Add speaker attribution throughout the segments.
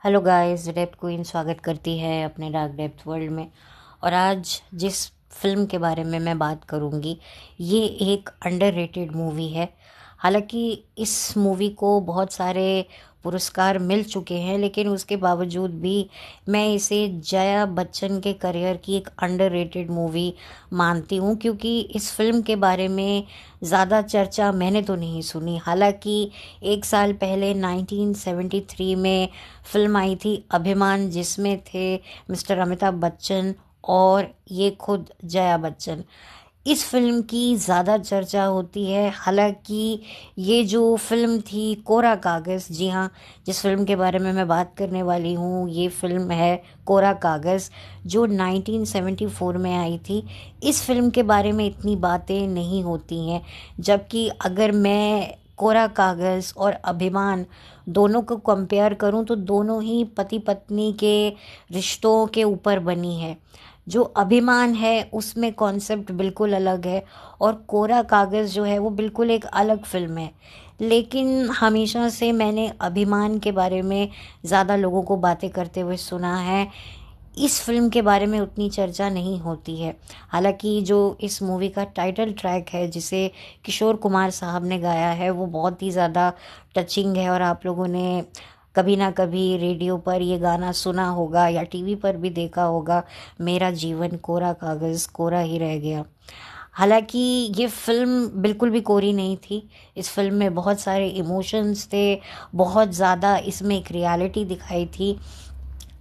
Speaker 1: Hello guys, depth queen स्वागत करती है अपने डार्क डेप्थ वर्ल्ड में। और आज जिस फिल्म के बारे में मैं बात करूंगी ये एक अंडररेटेड मूवी है। हालांकि इस मूवी को बहुत सारे पुरस्कार मिल चुके हैं, लेकिन उसके बावजूद भी मैं इसे जया बच्चन के करियर की एक अंडररेटेड मूवी मानती हूँ, क्योंकि इस फिल्म के बारे में ज़्यादा चर्चा मैंने तो नहीं सुनी। हालांकि एक साल पहले 1973 में फिल्म आई थी अभिमान, जिसमें थे मिस्टर अमिताभ बच्चन और ये खुद जया बच्चन। इस फिल्म की ज़्यादा चर्चा होती है। हालांकि ये जो फिल्म थी कोरा कागज़, जी हाँ, जिस फिल्म के बारे में मैं बात करने वाली हूँ ये फिल्म है कोरा कागज़, जो 1974 में आई थी। इस फिल्म के बारे में इतनी बातें नहीं होती हैं, जबकि अगर मैं कोरा कागज़ और अभिमान दोनों को कंपेयर करूं तो दोनों ही पति पत्नी के रिश्तों के ऊपर बनी है। जो अभिमान है उसमें कॉन्सेप्ट बिल्कुल अलग है, और कोरा कागज़ जो है वो बिल्कुल एक अलग फिल्म है। लेकिन हमेशा से मैंने अभिमान के बारे में ज़्यादा लोगों को बातें करते हुए सुना है। इस फिल्म के बारे में उतनी चर्चा नहीं होती है। हालांकि जो इस मूवी का टाइटल ट्रैक है जिसे किशोर कुमार साहब ने गाया है वो बहुत ही ज़्यादा टचिंग है, और आप लोगों ने कभी ना कभी रेडियो पर ये गाना सुना होगा या टीवी पर भी देखा होगा, मेरा जीवन कोरा कागज़ कोरा ही रह गया। हालांकि ये फिल्म बिल्कुल भी कोरी नहीं थी। इस फिल्म में बहुत सारे इमोशंस थे, बहुत ज़्यादा इसमें एक रियलिटी दिखाई थी।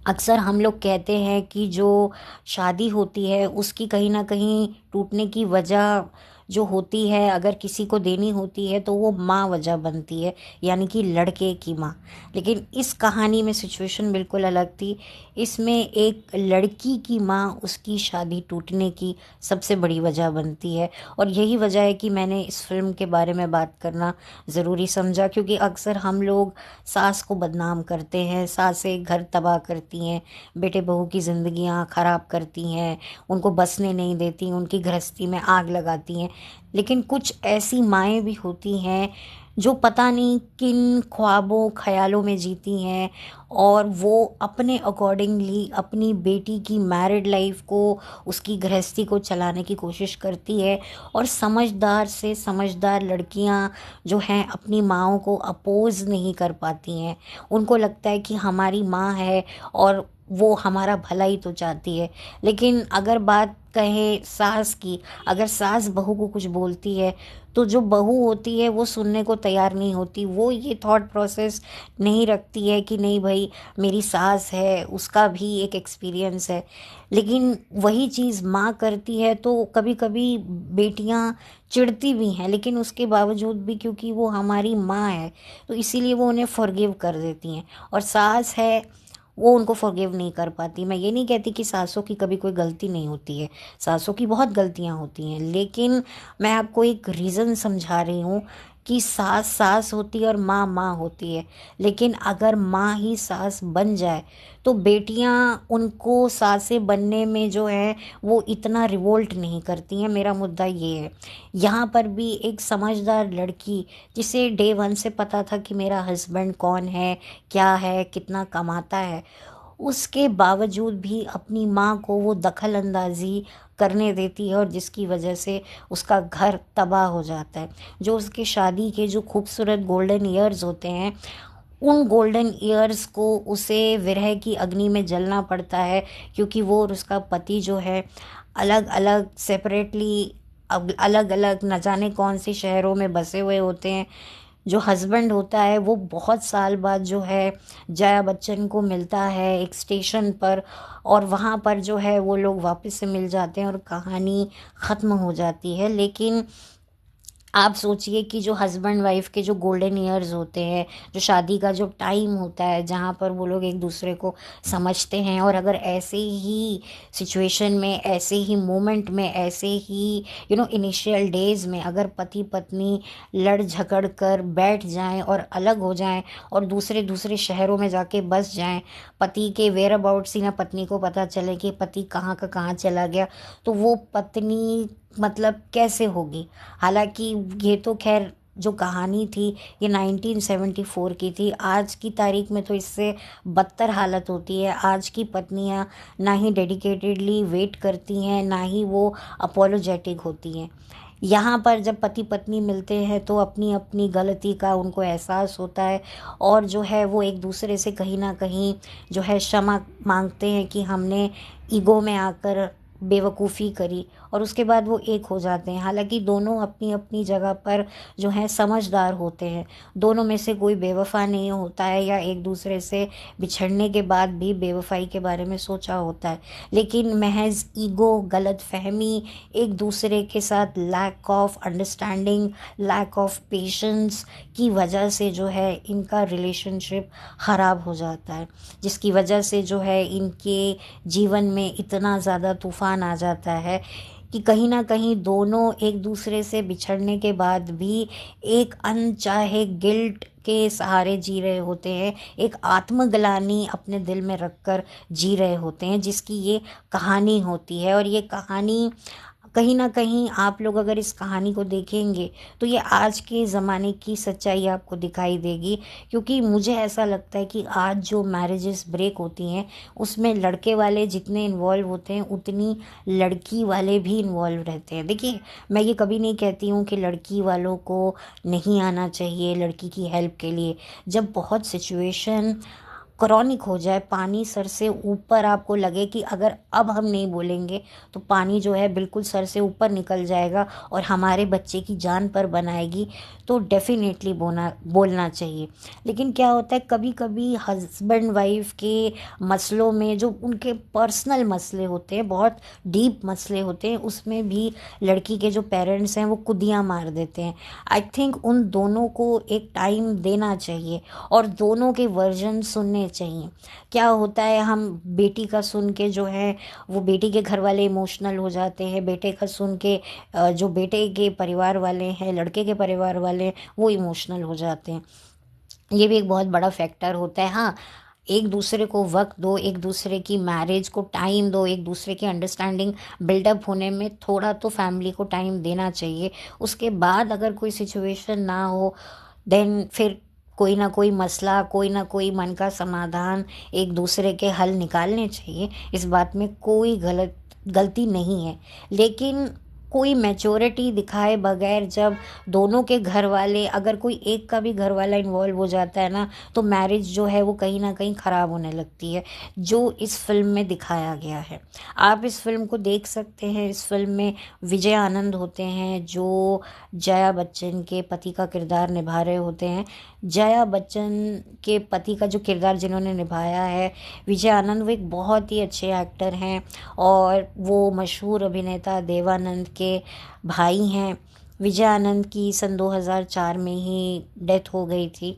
Speaker 1: अक्सर हम लोग कहते हैं कि जो शादी होती है उसकी कहीं ना कहीं टूटने की वजह जो होती है, अगर किसी को देनी होती है तो वो माँ वजह बनती है, यानी कि लड़के की माँ। लेकिन इस कहानी में सिचुएशन बिल्कुल अलग थी। इसमें एक लड़की की माँ उसकी शादी टूटने की सबसे बड़ी वजह बनती है, और यही वजह है कि मैंने इस फिल्म के बारे में बात करना ज़रूरी समझा। क्योंकि अक्सर हम लोग सास को बदनाम करते हैं, सासें घर तबाह करती हैं, बेटे बहू की ज़िंदगियां ख़राब करती हैं, उनको बसने नहीं देती, उनकी गृहस्थी में आग लगाती हैं। लेकिन कुछ ऐसी माएँ भी होती हैं जो पता नहीं किन ख्वाबों ख्यालों में जीती हैं, और वो अपने अकॉर्डिंगली अपनी बेटी की मैरिड लाइफ को, उसकी गृहस्थी को चलाने की कोशिश करती है। और समझदार से समझदार लड़कियां जो हैं अपनी माँओं को अपोज नहीं कर पाती हैं। उनको लगता है कि हमारी माँ है और वो हमारा भला ही तो चाहती है। लेकिन अगर बात कहें सास की, अगर सास बहू को कुछ बोलती है तो जो बहू होती है वो सुनने को तैयार नहीं होती। वो ये थॉट प्रोसेस नहीं रखती है कि नहीं भाई, मेरी सास है, उसका भी एक एक्सपीरियंस है। लेकिन वही चीज़ माँ करती है तो कभी कभी बेटियाँ चिढ़ती भी हैं, लेकिन उसके बावजूद भी क्योंकि वो हमारी माँ है तो इसीलिए वो उन्हें फॉरगिव कर देती हैं। और सास है वो उनको फॉरगिव नहीं कर पाती। मैं ये नहीं कहती कि सासों की कभी कोई गलती नहीं होती है, सासों की बहुत गलतियां होती हैं, लेकिन मैं आपको एक रीज़न समझा रही हूँ कि सास सास होती है और माँ माँ होती है। लेकिन अगर माँ ही सास बन जाए तो बेटियाँ उनको सासें बनने में जो है वो इतना रिवोल्ट नहीं करती हैं। मेरा मुद्दा ये है। यहाँ पर भी एक समझदार लड़की जिसे डे वन से पता था कि मेरा हस्बैंड कौन है, क्या है, कितना कमाता है, उसके बावजूद भी अपनी माँ को वो दखल अंदाजी करने देती है, और जिसकी वजह से उसका घर तबाह हो जाता है। जो उसके शादी के जो खूबसूरत गोल्डन ईयर्स होते हैं, उन गोल्डन ईयर्स को उसे विरह की अग्नि में जलना पड़ता है, क्योंकि वो और उसका पति जो है अलग अलग सेपरेटली, अलग अलग न जाने कौन से शहरों में बसे हुए होते हैं। जो हस्बैंड होता है वो बहुत साल बाद जो है जया बच्चन को मिलता है एक स्टेशन पर, और वहाँ पर जो है वो लोग वापस से मिल जाते हैं और कहानी ख़त्म हो जाती है। लेकिन आप सोचिए कि जो हस्बैंड वाइफ के जो गोल्डन ईयर्स होते हैं, जो शादी का जो टाइम होता है जहाँ पर वो लोग एक दूसरे को समझते हैं, और अगर ऐसे ही सिचुएशन में, ऐसे ही मोमेंट में, ऐसे ही इनिशियल डेज में अगर पति पत्नी लड़ झगड़ कर बैठ जाएं और अलग हो जाएं और दूसरे दूसरे शहरों में जाके बस जाएं, पति के वेयर अबाउट्स ही ना पत्नी को पता चले कि पति कहाँ का कहाँ चला गया, तो वो पत्नी मतलब कैसे होगी। हालांकि ये तो खैर जो कहानी थी ये 1974 की थी। आज की तारीख में तो इससे बदतर हालत होती है। आज की पत्नियां ना ही डेडिकेटेडली वेट करती हैं, ना ही वो अपोलोजेटिक होती हैं। यहाँ पर जब पति पत्नी मिलते हैं तो अपनी अपनी गलती का उनको एहसास होता है, और जो है वो एक दूसरे से कहीं ना कहीं जो है क्षमा मांगते हैं कि हमने ईगो में आकर बेवकूफ़ी करी, और उसके बाद वो एक हो जाते हैं। हालांकि दोनों अपनी अपनी जगह पर जो है समझदार होते हैं। दोनों में से कोई बेवफा नहीं होता है या एक दूसरे से बिछड़ने के बाद भी बेवफाई के बारे में सोचा होता है, लेकिन महज ईगो, गलत फहमी, एक दूसरे के साथ lack of understanding, lack of patience की वजह से जो है इनका रिलेशनशिप ख़राब हो जाता है, जिसकी वजह से जो है इनके जीवन में इतना ज़्यादा तूफ़ान आ जाता है कि कहीं ना कहीं दोनों एक दूसरे से बिछड़ने के बाद भी एक अनचाहे गिल्ट के सहारे जी रहे होते हैं, एक आत्मग्लानि अपने दिल में रखकर जी रहे होते हैं, जिसकी ये कहानी होती है। और ये कहानी कहीं ना कहीं आप लोग अगर इस कहानी को देखेंगे तो ये आज के ज़माने की सच्चाई आपको दिखाई देगी, क्योंकि मुझे ऐसा लगता है कि आज जो मैरिजेस ब्रेक होती हैं उसमें लड़के वाले जितने इन्वॉल्व होते हैं उतनी लड़की वाले भी इन्वॉल्व रहते हैं। देखिए, मैं ये कभी नहीं कहती हूँ कि लड़की वालों को नहीं आना चाहिए लड़की की हेल्प के लिए। जब बहुत सिचुएशन क्रॉनिक हो जाए, पानी सर से ऊपर आपको लगे कि अगर अब हम नहीं बोलेंगे तो पानी जो है बिल्कुल सर से ऊपर निकल जाएगा और हमारे बच्चे की जान पर बनाएगी, तो डेफिनेटली बोलना चाहिए। लेकिन क्या होता है, कभी कभी हस्बैंड वाइफ के मसलों में जो उनके पर्सनल मसले होते हैं, बहुत डीप मसले होते हैं, उसमें भी लड़की के जो पेरेंट्स हैं वो कुदियाँ मार देते हैं। आई थिंक उन दोनों को एक टाइम देना चाहिए और दोनों के वर्जन सुनने चाहिए। क्या होता है, हम बेटी का सुन के जो है वो बेटी के घर वाले इमोशनल हो जाते हैं, बेटे का सुन के जो बेटे के परिवार वाले हैं, लड़के के परिवार वाले हैं, वो इमोशनल हो जाते हैं। ये भी एक बहुत बड़ा फैक्टर होता है। हाँ, एक दूसरे को वक्त दो, एक दूसरे की मैरिज को टाइम दो, एक दूसरे की अंडरस्टैंडिंग बिल्डअप होने में थोड़ा तो फैमिली को टाइम देना चाहिए। उसके बाद अगर कोई सिचुएशन ना हो, देन फिर कोई ना कोई मसला, कोई ना कोई मन का समाधान एक दूसरे के हल निकालने चाहिए। इस बात में कोई गलती नहीं है, लेकिन कोई मैच्योरिटी दिखाए बगैर जब दोनों के घर वाले, अगर कोई एक का भी घर वाला इन्वॉल्व हो जाता है ना, तो मैरिज जो है वो कहीं ना कहीं ख़राब होने लगती है, जो इस फिल्म में दिखाया गया है। आप इस फिल्म को देख सकते हैं। इस फिल्म में विजय आनंद होते हैं जो जया बच्चन के पति का किरदार निभा रहे होते हैं। जया बच्चन के पति का जो किरदार जिन्होंने निभाया है, विजय आनंद, वो एक बहुत ही अच्छे एक्टर हैं और वो मशहूर अभिनेता देवानंद के भाई हैं। विजय आनंद की सन 2004 में ही डेथ हो गई थी।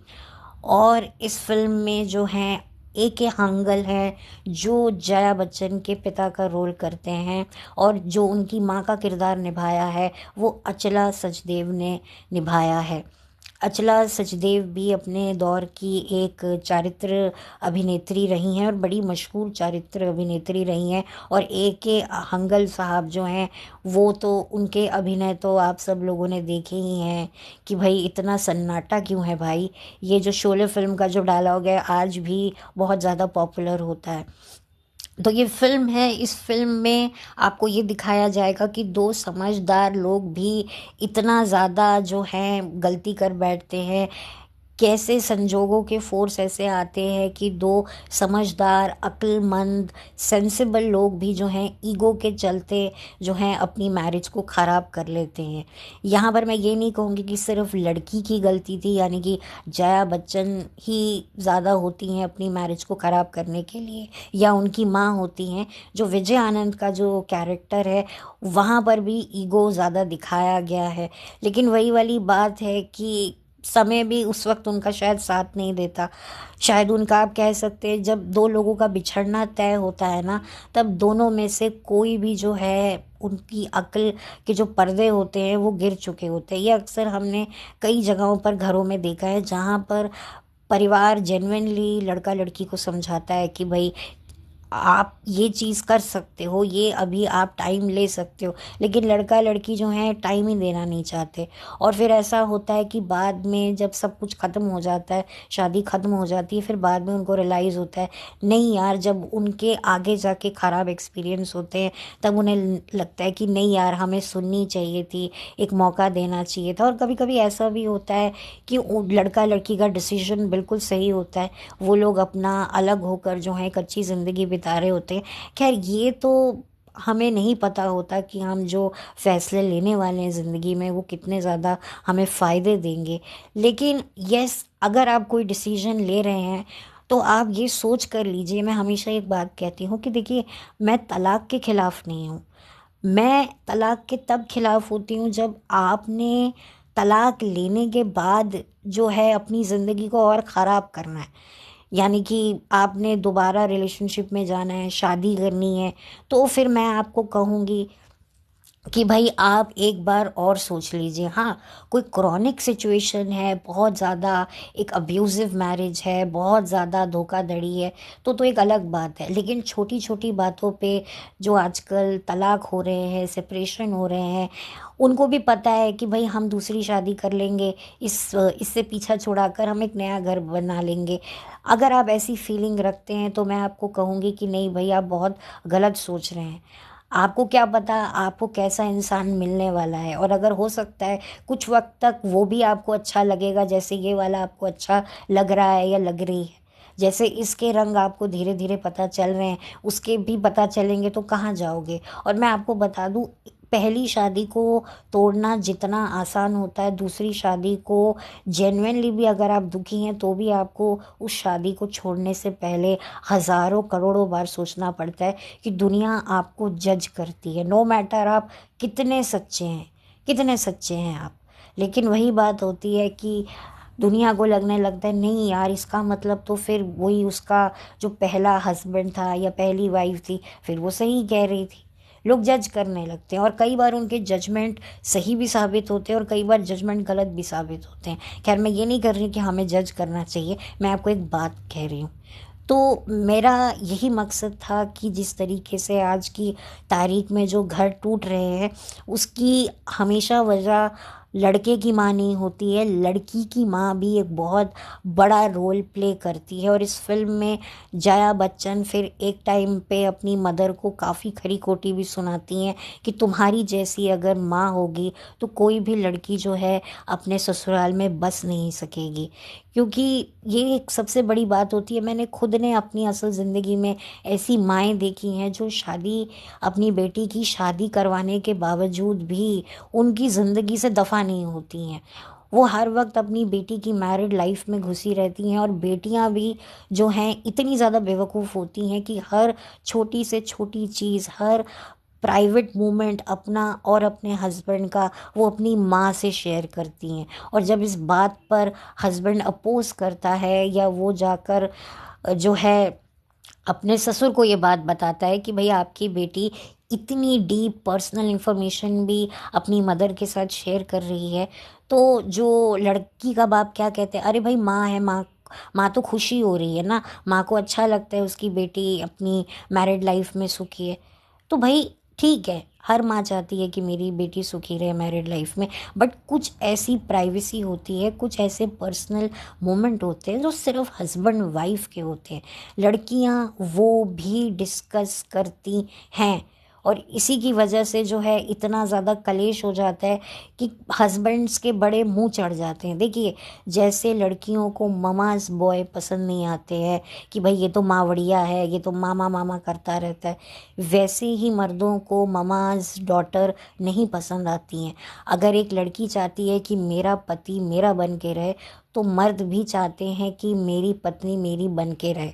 Speaker 1: और इस फिल्म में जो हैं A.K. हंगल हैं जो जया बच्चन के पिता का रोल करते हैं, और जो उनकी माँ का किरदार निभाया है वो अचला सचदेव ने निभाया है। अचला सचदेव भी अपने दौर की एक चारित्र अभिनेत्री रही हैं और बड़ी मशहूर चारित्र अभिनेत्री रही हैं। और A.K. हंगल साहब जो हैं वो तो, उनके अभिनय तो आप सब लोगों ने देखे ही हैं कि भाई इतना सन्नाटा क्यों है भाई। ये जो शोले फिल्म का जो डायलॉग है आज भी बहुत ज़्यादा पॉपुलर होता है। तो ये फिल्म है, इस फिल्म में आपको ये दिखाया जाएगा कि दो समझदार लोग भी इतना ज़्यादा जो हैं गलती कर बैठते हैं। कैसे संजोगों के फोर्स ऐसे आते हैं कि दो समझदार, अक्लमंद, सेंसिबल लोग भी जो हैं ईगो के चलते जो हैं अपनी मैरिज को ख़राब कर लेते हैं। यहाँ पर मैं ये नहीं कहूँगी कि सिर्फ लड़की की गलती थी, यानी कि जया बच्चन ही ज़्यादा होती हैं अपनी मैरिज को ख़राब करने के लिए, या उनकी माँ होती हैं। जो विजय आनंद का जो कैरेक्टर है वहाँ पर भी ईगो ज़्यादा दिखाया गया है। लेकिन वही वाली बात है कि समय भी उस वक्त उनका शायद साथ नहीं देता। शायद उनका, आप कह सकते हैं, जब दो लोगों का बिछड़ना तय होता है ना, तब दोनों में से कोई भी जो है उनकी अक्ल के जो पर्दे होते हैं वो गिर चुके होते हैं। ये अक्सर हमने कई जगहों पर घरों में देखा है जहाँ पर परिवार जेन्युइनली लड़का लड़की को समझाता है कि भाई आप ये चीज़ कर सकते हो, ये अभी आप टाइम ले सकते हो। लेकिन लड़का लड़की जो हैं टाइम ही देना नहीं चाहते, और फिर ऐसा होता है कि बाद में जब सब कुछ ख़त्म हो जाता है, शादी ख़त्म हो जाती है, फिर बाद में उनको रियलाइज़ होता है नहीं यार, जब उनके आगे जाके ख़राब एक्सपीरियंस होते हैं तब उन्हें लगता है कि नहीं यार, हमें सुननी चाहिए थी, एक मौका देना चाहिए था। और कभी कभी ऐसा भी होता है कि लड़का लड़की का डिसीजन बिल्कुल सही होता है, वो लोग अपना अलग होकर जो है एक अच्छी ज़िंदगी बिता रहे होते हैं। खैर, ये तो हमें नहीं पता होता कि हम जो फैसले लेने वाले हैं ज़िंदगी में वो कितने ज़्यादा हमें फ़ायदे देंगे। लेकिन यस, अगर आप कोई डिसीजन ले रहे हैं तो आप ये सोच कर लीजिए। मैं हमेशा एक बात कहती हूँ कि देखिए, मैं तलाक के ख़िलाफ़ नहीं हूँ। मैं तलाक के तब खिलाफ होती हूँ जब आपने तलाक लेने के बाद जो है अपनी ज़िंदगी को और ख़राब करना है। यानी कि आपने दोबारा रिलेशनशिप में जाना है, शादी करनी है, तो फिर मैं आपको कहूँगी कि भाई आप एक बार और सोच लीजिए। हाँ, कोई क्रॉनिक सिचुएशन है, बहुत ज़्यादा एक अब्यूज़िव मैरिज है, बहुत ज़्यादा धोखाधड़ी है, तो एक अलग बात है। लेकिन छोटी छोटी बातों पे जो आजकल तलाक हो रहे हैं, सेपरेशन हो रहे हैं, उनको भी पता है कि भाई हम दूसरी शादी कर लेंगे, इससे पीछा छुड़ाकर हम एक नया घर बना लेंगे। अगर आप ऐसी फीलिंग रखते हैं तो मैं आपको कहूँगी कि नहीं भाई, आप बहुत गलत सोच रहे हैं। आपको क्या पता आपको कैसा इंसान मिलने वाला है, और अगर हो सकता है कुछ वक्त तक वो भी आपको अच्छा लगेगा जैसे ये वाला आपको अच्छा लग रहा है या लग रही है। जैसे इसके रंग आपको धीरे धीरे पता चल रहे हैं, उसके भी पता चलेंगे, तो कहाँ जाओगे। और मैं आपको बता दूं, पहली शादी को तोड़ना जितना आसान होता है, दूसरी शादी को जेन्युइनली भी अगर आप दुखी हैं तो भी आपको उस शादी को छोड़ने से पहले हज़ारों करोड़ों बार सोचना पड़ता है कि दुनिया आपको जज करती है, नो मैटर आप कितने सच्चे हैं, कितने सच्चे हैं आप। लेकिन वही बात होती है कि दुनिया को लगने लगता है नहीं यार, इसका मतलब तो फिर वही उसका जो पहला हस्बैंड था या पहली वाइफ थी, फिर वो सही कह रही थी। लोग जज करने लगते हैं, और कई बार उनके जजमेंट सही भी साबित होते हैं और कई बार जजमेंट गलत भी साबित होते हैं। खैर, मैं ये नहीं कर रही कि हमें जज करना चाहिए, मैं आपको एक बात कह रही हूँ। तो मेरा यही मकसद था कि जिस तरीके से आज की तारीख में जो घर टूट रहे हैं, उसकी हमेशा वजह लड़के की माँ नहीं होती है, लड़की की माँ भी एक बहुत बड़ा रोल प्ले करती है। और इस फिल्म में जया बच्चन फिर एक टाइम पे अपनी मदर को काफ़ी खरी खोटी भी सुनाती हैं कि तुम्हारी जैसी अगर माँ होगी तो कोई भी लड़की जो है अपने ससुराल में बस नहीं सकेगी। क्योंकि ये एक सबसे बड़ी बात होती है, मैंने खुद ने अपनी असल ज़िंदगी में ऐसी माएँ देखी हैं जो अपनी बेटी की शादी करवाने के बावजूद भी उनकी ज़िंदगी से दफ़ा नहीं होती हैं। वो हर वक्त अपनी बेटी की मैरिड लाइफ में घुसी रहती हैं, और बेटियां भी जो हैं इतनी ज़्यादा बेवकूफ़ होती हैं कि हर छोटी से छोटी चीज़, हर प्राइवेट मोमेंट अपना और अपने हस्बैंड का वो अपनी माँ से शेयर करती हैं। और जब इस बात पर हस्बैंड अपोज करता है या वो जाकर जो है अपने ससुर को ये बात बताता है कि भाई आपकी बेटी इतनी डीप पर्सनल इंफॉर्मेशन भी अपनी मदर के साथ शेयर कर रही है, तो जो लड़की का बाप क्या कहते हैं, अरे भाई माँ है, माँ माँ तो खुशी हो रही है ना, माँ को अच्छा लगता है उसकी बेटी अपनी मैरिड लाइफ में सुखी है। तो भाई ठीक है, हर माँ चाहती है कि मेरी बेटी सुखी रहे मैरिड लाइफ में, बट कुछ ऐसी प्राइवेसी होती है, कुछ ऐसे पर्सनल मोमेंट होते हैं जो सिर्फ हस्बैंड वाइफ के होते हैं। लड़कियां वो भी डिस्कस करती हैं, और इसी की वजह से जो है इतना ज़्यादा कलेश हो जाता है कि हस्बैंड्स के बड़े मुंह चढ़ जाते हैं। देखिए, जैसे लड़कियों को ममाज बॉय पसंद नहीं आते हैं कि भाई ये तो मावड़िया है, ये तो मामा मामा करता रहता है, वैसे ही मर्दों को ममाज डॉटर नहीं पसंद आती हैं। अगर एक लड़की चाहती है कि मेरा पति मेरा बन के रहे, तो मर्द भी चाहते हैं कि मेरी पत्नी मेरी बन के रहे।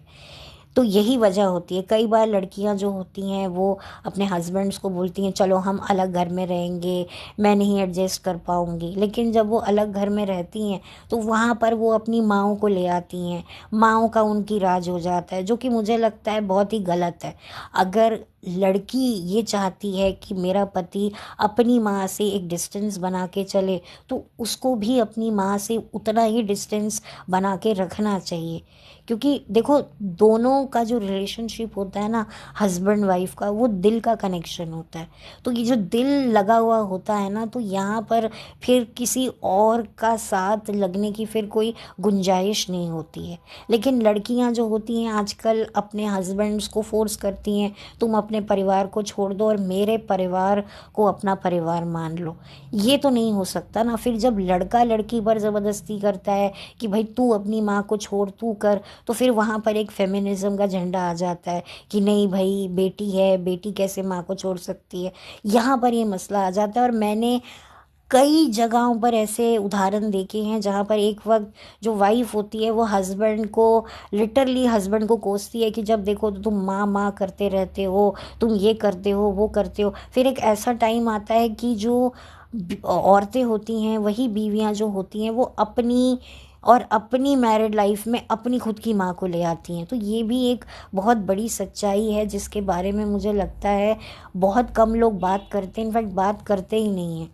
Speaker 1: तो यही वजह होती है। कई बार लड़कियां जो होती हैं वो अपने हस्बैंड्स को बोलती हैं चलो हम अलग घर में रहेंगे, मैं नहीं एडजस्ट कर पाऊंगी। लेकिन जब वो अलग घर में रहती हैं तो वहाँ पर वो अपनी माँओं को ले आती हैं, माँओं का उनकी राज हो जाता है, जो कि मुझे लगता है बहुत ही गलत है। अगर लड़की ये चाहती है कि मेरा पति अपनी माँ से एक डिस्टेंस बना के चले, तो उसको भी अपनी माँ से उतना ही डिस्टेंस बना के रखना चाहिए। क्योंकि देखो, दोनों का जो रिलेशनशिप होता है ना, हस्बैंड वाइफ का, वो दिल का कनेक्शन होता है। तो ये जो दिल लगा हुआ होता है ना, तो यहाँ पर फिर किसी और का साथ लगने की फिर कोई गुंजाइश नहीं होती है। लेकिन लड़कियां जो होती हैं आजकल अपने हस्बैंड्स को फोर्स करती हैं, तुम अपने परिवार को छोड़ दो और मेरे परिवार को अपना परिवार मान लो। ये तो नहीं हो सकता ना। फिर जब लड़का लड़की पर ज़बरदस्ती करता है कि भाई तू अपनी माँ को छोड़, तू कर, तो फिर वहाँ पर एक फेमिनिज्म का झंडा आ जाता है कि नहीं भाई, बेटी है, बेटी कैसे माँ को छोड़ सकती है। यहाँ पर ये मसला आ जाता है। और मैंने कई जगहों पर ऐसे उदाहरण देखे हैं जहाँ पर एक वक्त जो वाइफ होती है वो हस्बैंड को, लिटरली हस्बैंड को कोसती है कि जब देखो तो तुम माँ माँ करते रहते हो, तुम ये करते हो, वो करते हो। फिर एक ऐसा टाइम आता है कि जो औरतें होती हैं, वही बीवियाँ जो होती हैं, वो अपनी मैरिड लाइफ में अपनी खुद की माँ को ले आती हैं। तो ये भी एक बहुत बड़ी सच्चाई है जिसके बारे में मुझे लगता है बहुत कम लोग बात करते हैं, इनफैक्ट बात करते ही नहीं हैं।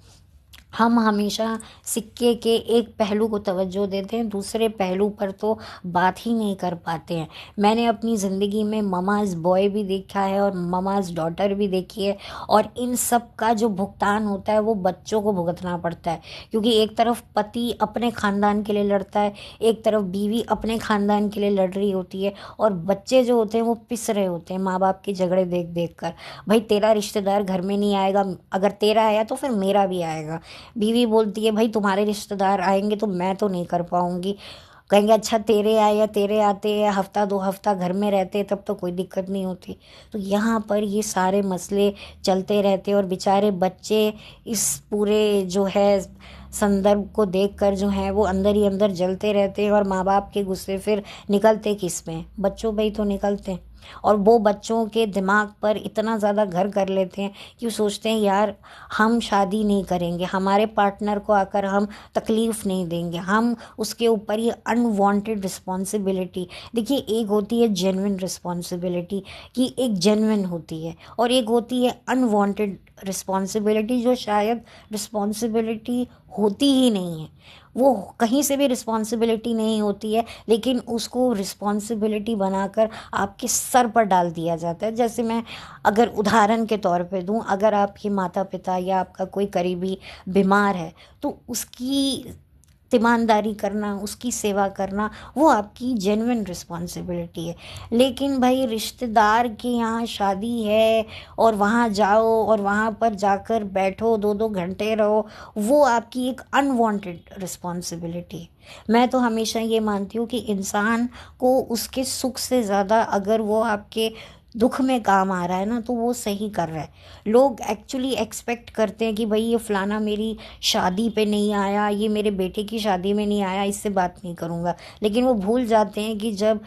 Speaker 1: हम हमेशा सिक्के के एक पहलू को तवज्जो देते हैं, दूसरे पहलू पर तो बात ही नहीं कर पाते हैं। मैंने अपनी ज़िंदगी में ममाज़ बॉय भी देखा है और ममाज़ डॉटर भी देखी है, और इन सब का जो भुगतान होता है वो बच्चों को भुगतना पड़ता है। क्योंकि एक तरफ पति अपने ख़ानदान के लिए लड़ता है, एक तरफ बीवी अपने ख़ानदान के लिए लड़ रही होती है, और बच्चे जो होते हैं वो पिस रहे होते हैं माँ बाप के झगड़े देख देख कर। भाई तेरा रिश्तेदार घर में नहीं आएगा, अगर तेरा आया तो फिर मेरा भी आएगा। बीवी बोलती है भाई तुम्हारे रिश्तेदार आएंगे तो मैं तो नहीं कर पाऊंगी। कहेंगे अच्छा तेरे आए या तेरे आते या हफ्ता 2 हफ्ता घर में रहते तब तो कोई दिक्कत नहीं होती। तो यहाँ पर ये सारे मसले चलते रहते और बेचारे बच्चे इस पूरे जो है संदर्भ को देखकर जो है वो अंदर ही अंदर जलते रहते हैं, और माँ बाप के गुस्से फिर निकलते किस में, बच्चों पे ही तो निकलते हैं। और वो बच्चों के दिमाग पर इतना ज़्यादा घर कर लेते हैं कि वो सोचते हैं यार हम शादी नहीं करेंगे, हमारे पार्टनर को आकर हम तकलीफ़ नहीं देंगे, हम उसके ऊपर ये अनवांटेड रिस्पॉन्सिबिलिटी। देखिए, एक होती है जेन्युइन रिस्पॉन्सिबिलिटी कि एक जेन्युइन होती है, और एक होती है अनवांटेड रिस्पॉन्सिबिलिटी जो शायद रिस्पॉन्सिबिलिटी होती ही नहीं है। वो कहीं से भी रिस्पॉन्सिबिलिटी नहीं होती है, लेकिन उसको रिस्पॉन्सिबिलिटी बनाकर आपके सर पर डाल दिया जाता है। जैसे मैं अगर उदाहरण के तौर पे दूं, अगर आपके माता पिता या आपका कोई करीबी बीमार है तो उसकी तीमानदारी करना, उसकी सेवा करना, वो आपकी जेन्युइन रिस्पॉन्सिबिलिटी है। लेकिन भाई रिश्तेदार के यहाँ शादी है और वहाँ जाओ और वहाँ पर जाकर बैठो, 2-2 घंटे रहो, वो आपकी एक अनवांटेड रिस्पॉन्सिबिलिटी है। मैं तो हमेशा ये मानती हूँ कि इंसान को उसके सुख से ज़्यादा अगर वो आपके दुख में काम आ रहा है ना, तो वो सही कर रहा है। लोग एक्चुअली एक्सपेक्ट करते हैं कि भाई ये फलाना मेरी शादी पे नहीं आया, ये मेरे बेटे की शादी में नहीं आया, इससे बात नहीं करूँगा। लेकिन वो भूल जाते हैं कि जब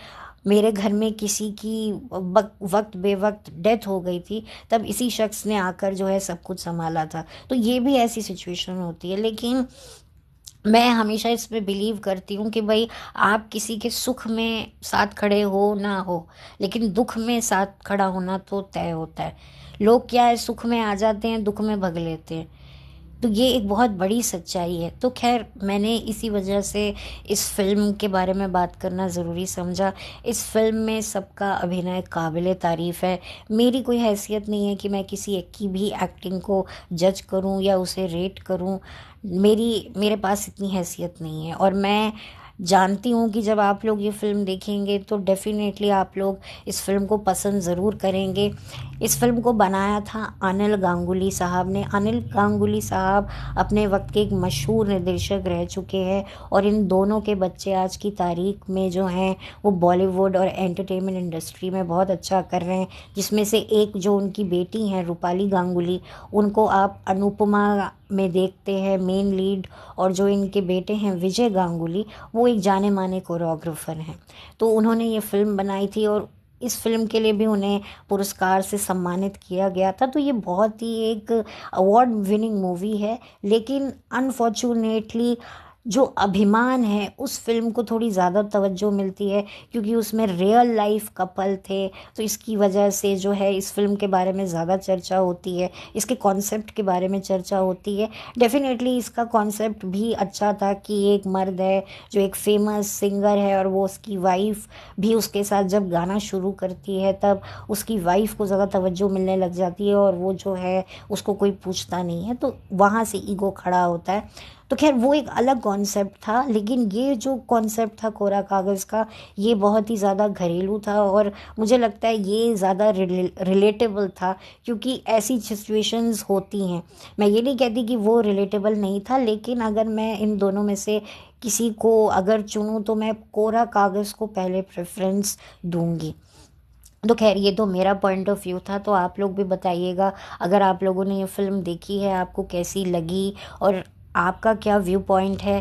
Speaker 1: मेरे घर में किसी की वक्त बेवक्त डेथ हो गई थी, तब इसी शख्स ने आकर जो है सब कुछ संभाला था। तो ये भी ऐसी सिचुएशन होती है। लेकिन मैं हमेशा इसमें बिलीव करती हूँ कि भाई आप किसी के सुख में साथ खड़े हो ना हो, लेकिन दुख में साथ खड़ा होना तो तय होता है। लोग क्या है, सुख में आ जाते हैं, दुख में भग लेते हैं। तो ये एक बहुत बड़ी सच्चाई है। तो खैर, मैंने इसी वजह से इस फिल्म के बारे में बात करना ज़रूरी समझा। इस फिल्म में सबका अभिनय काबिले तारीफ़ है। मेरी कोई हैसियत नहीं है कि मैं किसी एक की भी एक्टिंग को जज करूं या उसे रेट करूं। मेरे पास इतनी हैसियत नहीं है, और मैं जानती हूँ कि जब आप लोग ये फ़िल्म देखेंगे तो डेफ़िनेटली आप लोग इस फिल्म को पसंद ज़रूर करेंगे। इस फिल्म को बनाया था अनिल गांगुली साहब ने। अनिल गांगुली साहब अपने वक्त के एक मशहूर निर्देशक रह चुके हैं, और इन दोनों के बच्चे आज की तारीख में जो हैं वो बॉलीवुड और एंटरटेनमेंट इंडस्ट्री में बहुत अच्छा कर रहे हैं। जिसमें से एक जो उनकी बेटी हैं रूपाली गांगुली, उनको आप अनुपमा में देखते हैं मेन लीड, और जो इनके बेटे हैं विजय गांगुली, वो एक जाने माने कोरियोग्राफर हैं। तो उन्होंने ये फिल्म बनाई थी, और इस फिल्म के लिए भी उन्हें पुरस्कार से सम्मानित किया गया था। तो ये बहुत ही एक अवार्ड विनिंग मूवी है। लेकिन अनफॉर्चुनेटली जो अभिमान है उस फिल्म को थोड़ी ज़्यादा तवज्जो मिलती है, क्योंकि उसमें रियल लाइफ कपल थे। तो इसकी वजह से जो है इस फिल्म के बारे में ज़्यादा चर्चा होती है, इसके कॉन्सेप्ट के बारे में चर्चा होती है। डेफिनेटली इसका कॉन्सेप्ट भी अच्छा था कि एक मर्द है जो एक फेमस सिंगर है, और वो उसकी वाइफ भी उसके साथ जब गाना शुरू करती है तब उसकी वाइफ को ज़्यादा तवज्जो मिलने लग जाती है, और वो जो है उसको कोई पूछता नहीं है, तो वहाँ से ईगो खड़ा होता है। तो खैर वो एक अलग कॉन्सेप्ट था, लेकिन ये जो कॉन्सेप्ट था कोरा कागज़ का, ये बहुत ही ज़्यादा घरेलू था, और मुझे लगता है ये ज़्यादा रिलेटेबल था, क्योंकि ऐसी सिचुएशंस होती हैं। मैं ये नहीं कहती कि वो रिलेटेबल नहीं था, लेकिन अगर मैं इन दोनों में से किसी को अगर चुनूँ तो मैं कोरा कागज़ को पहले प्रेफरेंस दूंगी। तो खैर ये तो मेरा पॉइंट ऑफ व्यू था, तो आप लोग भी बताइएगा अगर आप लोगों ने ये फ़िल्म देखी है आपको कैसी लगी, और आपका क्या व्यू पॉइंट है।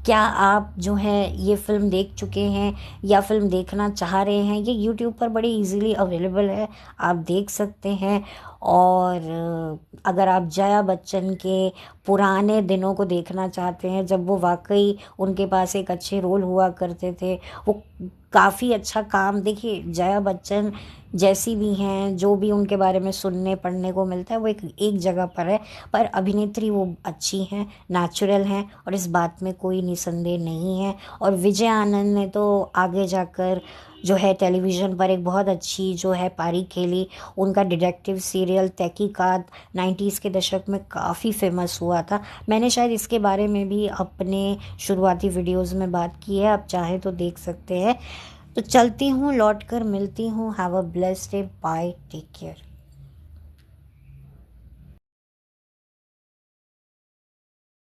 Speaker 1: क्या आप जो है ये फ़िल्म देख चुके हैं या फ़िल्म देखना चाह रहे हैं? ये यूट्यूब पर बड़ी इजीली अवेलेबल है, आप देख सकते हैं। और अगर आप जया बच्चन के पुराने दिनों को देखना चाहते हैं, जब वो वाकई उनके पास एक अच्छे रोल हुआ करते थे, वो काफ़ी अच्छा काम, देखिए जया बच्चन जैसी भी हैं, जो भी उनके बारे में सुनने पढ़ने को मिलता है वो एक जगह पर है, पर अभिनेत्री वो अच्छी हैं, नेचुरल हैं, और इस बात में कोई निसंदेह नहीं है। और विजय आनंद ने तो आगे जाकर जो है टेलीविज़न पर एक बहुत अच्छी जो है पारी खेली। उनका डिटेक्टिव सीरियल तहकीकात 90s के दशक में काफ़ी फेमस हुआ था। मैंने शायद इसके बारे में भी अपने शुरुआती वीडियोज़ में बात की है, आप चाहें तो देख सकते हैं। तो चलती हूँ, लौट कर मिलती हूँ। Have a blessed day, bye, take care.